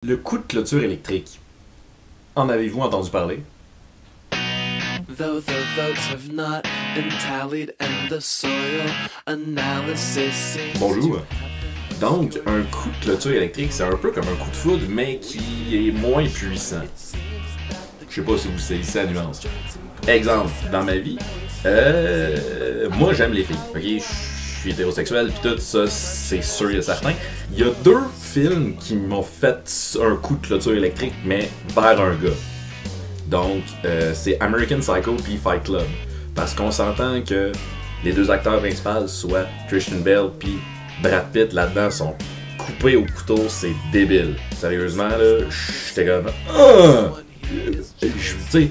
Le coup de clôture électrique. En avez-vous entendu parler? Though the votes have not been tallied and the soil analysis seems Bonjour. Donc, un coup de clôture électrique, c'est un peu comme un coup de foudre, mais qui est moins puissant. Je sais pas si vous saisissez la nuance. Exemple, dans ma vie, moi j'aime les filles, ok? Je suis hétérosexuel, pis tout ça, c'est sûr et certain. Il y a deux films qui m'ont fait un coup de clôture électrique, mais vers un gars. Donc, c'est American Psycho puis Fight Club. Parce qu'on s'entend que les deux acteurs principaux, soit Christian Bale puis Brad Pitt, là-dedans, sont coupés au couteau, c'est débile. Sérieusement, là, j'étais comme... Tu sais,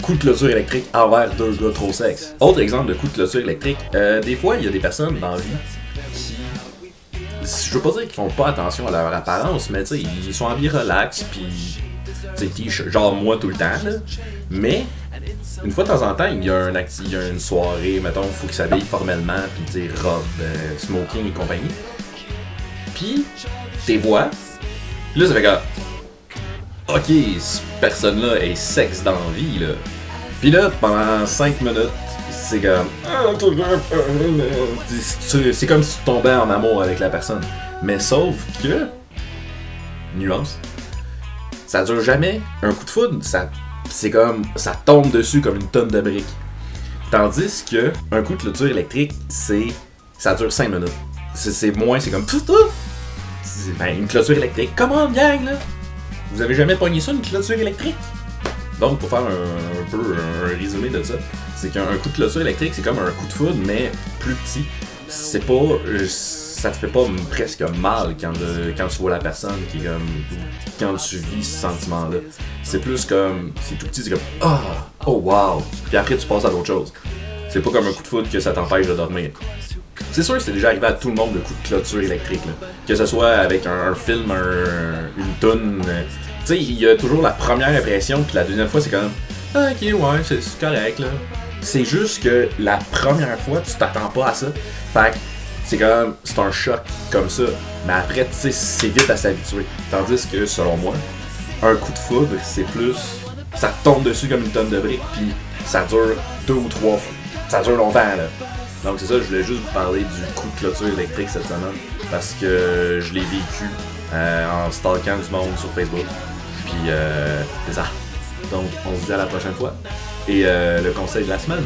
coup de clôture électrique envers deux gars trop sexe. Autre exemple de coup de clôture électrique, des fois, il y a des personnes dans la vie qui... Je veux pas dire qu'ils font pas attention à leur apparence, mais tu sais, ils sont habillés relax, puis... Tu sais, genre moi tout le temps, là. Mais, une fois de temps en temps, il y a une soirée, mettons, il faut qu'ils s'habillent formellement, puis tu sais, robe, smoking et compagnie. Puis, t'es vois, puis là, ça fait que... Ok, cette personne-là est sexe dans la vie, là. Puis là, pendant 5 minutes, c'est comme... C'est comme si tu tombais en amour avec la personne. Mais sauf que... Nuance. Ça dure jamais. Un coup de foudre, c'est comme... Ça tombe dessus comme une tonne de briques. Tandis que un coup de clôture électrique, ça dure 5 minutes. C'est moins, c'est comme... Ben, une clôture électrique. Comment, gang, là? Vous avez jamais pogné ça, une clôture électrique? Donc, pour faire un peu un résumé de ça, c'est qu'un coup de clôture électrique, c'est comme un coup de foudre, mais plus petit. C'est pas... ça te fait pas presque mal quand tu vois la personne qui est comme... Quand tu vis ce sentiment-là. C'est plus comme... C'est tout petit, c'est comme... Oh wow! Puis après, tu passes à d'autres choses. C'est pas comme un coup de foudre que ça t'empêche de dormir. C'est sûr que c'est déjà arrivé à tout le monde, le coup de clôture électrique, là. Que ce soit avec un film, une toune. Tu sais, il y a toujours la première impression, puis la deuxième fois, c'est comme... Ah, ok, ouais, c'est correct, là. C'est juste que la première fois, tu t'attends pas à ça. Fait que c'est un choc comme ça. Mais après, tu sais, c'est vite à s'habituer. Tandis que, selon moi, un coup de foudre, c'est plus... Ça te tombe dessus comme une tonne de briques, puis ça dure 2 ou 3 fois. Ça dure longtemps, là. Donc c'est ça, je voulais juste vous parler du coup de clôture électrique cette semaine. Parce que je l'ai vécu en stalkant du monde sur Facebook. Puis, c'est ça. Donc, on se dit à la prochaine fois. Et le conseil de la semaine.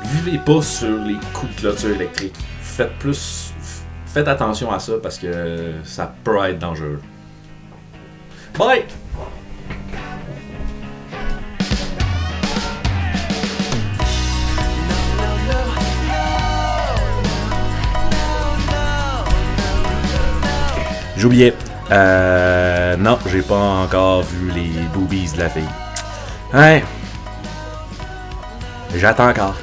Vivez pas sur les coups de clôture électrique. Faites attention à ça parce que ça peut être dangereux. Bye! J'oubliais. Non, j'ai pas encore vu les boobies de la fille. Hein? J'attends encore.